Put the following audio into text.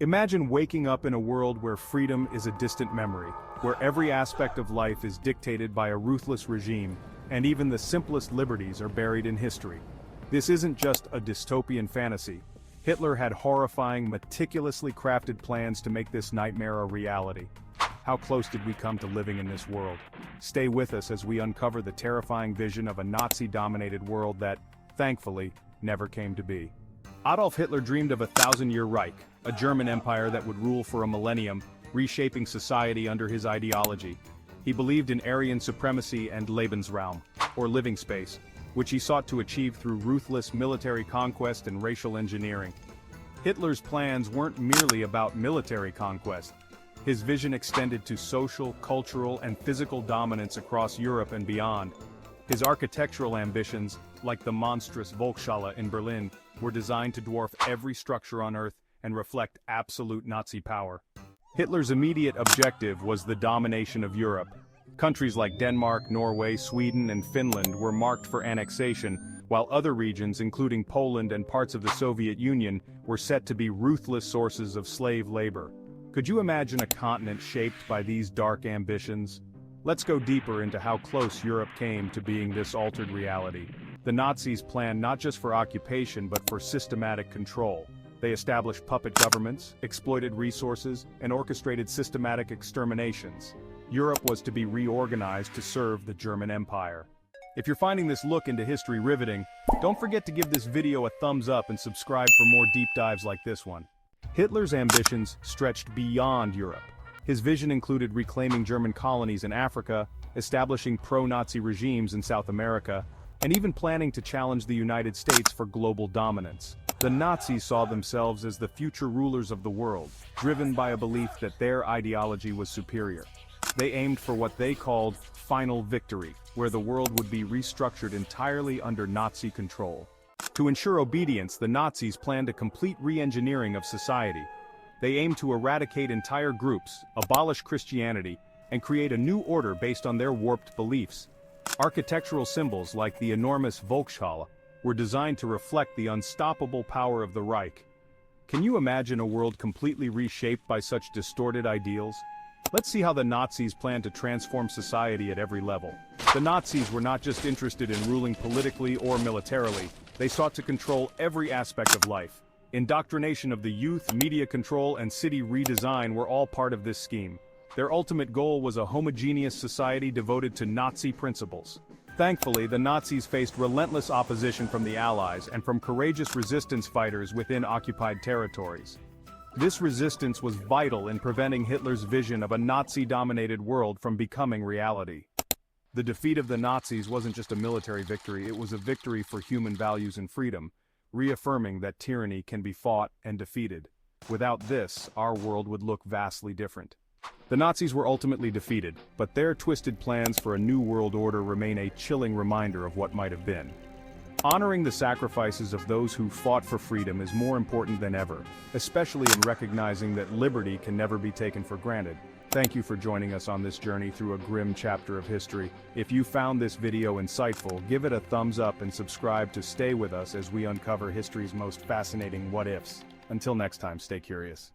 Imagine waking up in a world where freedom is a distant memory, where every aspect of life is dictated by a ruthless regime, and even the simplest liberties are buried in history. This isn't just a dystopian fantasy. Hitler had horrifying, meticulously crafted plans to make this nightmare a reality. How close did we come to living in this world? Stay with us as we uncover the terrifying vision of a Nazi-dominated world that, thankfully, never came to be. Adolf Hitler dreamed of a 1,000-year Reich, a German empire that would rule for a millennium, reshaping society under his ideology. He believed in Aryan supremacy and Lebensraum, or living space, which he sought to achieve through ruthless military conquest and racial engineering. Hitler's plans weren't merely about military conquest. His vision extended to social, cultural, and physical dominance across Europe and beyond. His architectural ambitions, like the monstrous Volkshalle in Berlin, were designed to dwarf every structure on Earth and reflect absolute Nazi power. Hitler's immediate objective was the domination of Europe. Countries like Denmark, Norway, Sweden, and Finland were marked for annexation, while other regions, including Poland and parts of the Soviet Union, were set to be ruthless sources of slave labor. Could you imagine a continent shaped by these dark ambitions? Let's go deeper into how close Europe came to being this altered reality. The Nazis planned not just for occupation but for systematic control. They established puppet governments, exploited resources, and orchestrated systematic exterminations. Europe was to be reorganized to serve the German Empire. If you're finding this look into history riveting, don't forget to give this video a thumbs up and subscribe for more deep dives like this one. Hitler's ambitions stretched beyond Europe. His vision included reclaiming German colonies in Africa, establishing pro-Nazi regimes in South America, and even planning to challenge the United States for global dominance. The Nazis saw themselves as the future rulers of the world, driven by a belief that their ideology was superior. They aimed for what they called final victory, where the world would be restructured entirely under Nazi control. To ensure obedience, the Nazis planned a complete re-engineering of society. They aimed to eradicate entire groups, abolish Christianity, and create a new order based on their warped beliefs. Architectural symbols like the enormous Volkshalle were designed to reflect the unstoppable power of the Reich. Can you imagine a world completely reshaped by such distorted ideals? Let's see how the Nazis planned to transform society at every level. The Nazis were not just interested in ruling politically or militarily, they sought to control every aspect of life. Indoctrination of the youth, media control, and city redesign were all part of this scheme. Their ultimate goal was a homogeneous society devoted to Nazi principles. Thankfully, the Nazis faced relentless opposition from the Allies and from courageous resistance fighters within occupied territories. This resistance was vital in preventing Hitler's vision of a Nazi-dominated world from becoming reality. The defeat of the Nazis wasn't just a military victory, it was a victory for human values and freedom, reaffirming that tyranny can be fought and defeated. Without this, our world would look vastly different. The Nazis were ultimately defeated, but their twisted plans for a new world order remain a chilling reminder of what might have been. Honoring the sacrifices of those who fought for freedom is more important than ever, especially in recognizing that liberty can never be taken for granted. Thank you for joining us on this journey through a grim chapter of history. If you found this video insightful, give it a thumbs up and subscribe to stay with us as we uncover history's most fascinating what-ifs. Until next time, stay curious.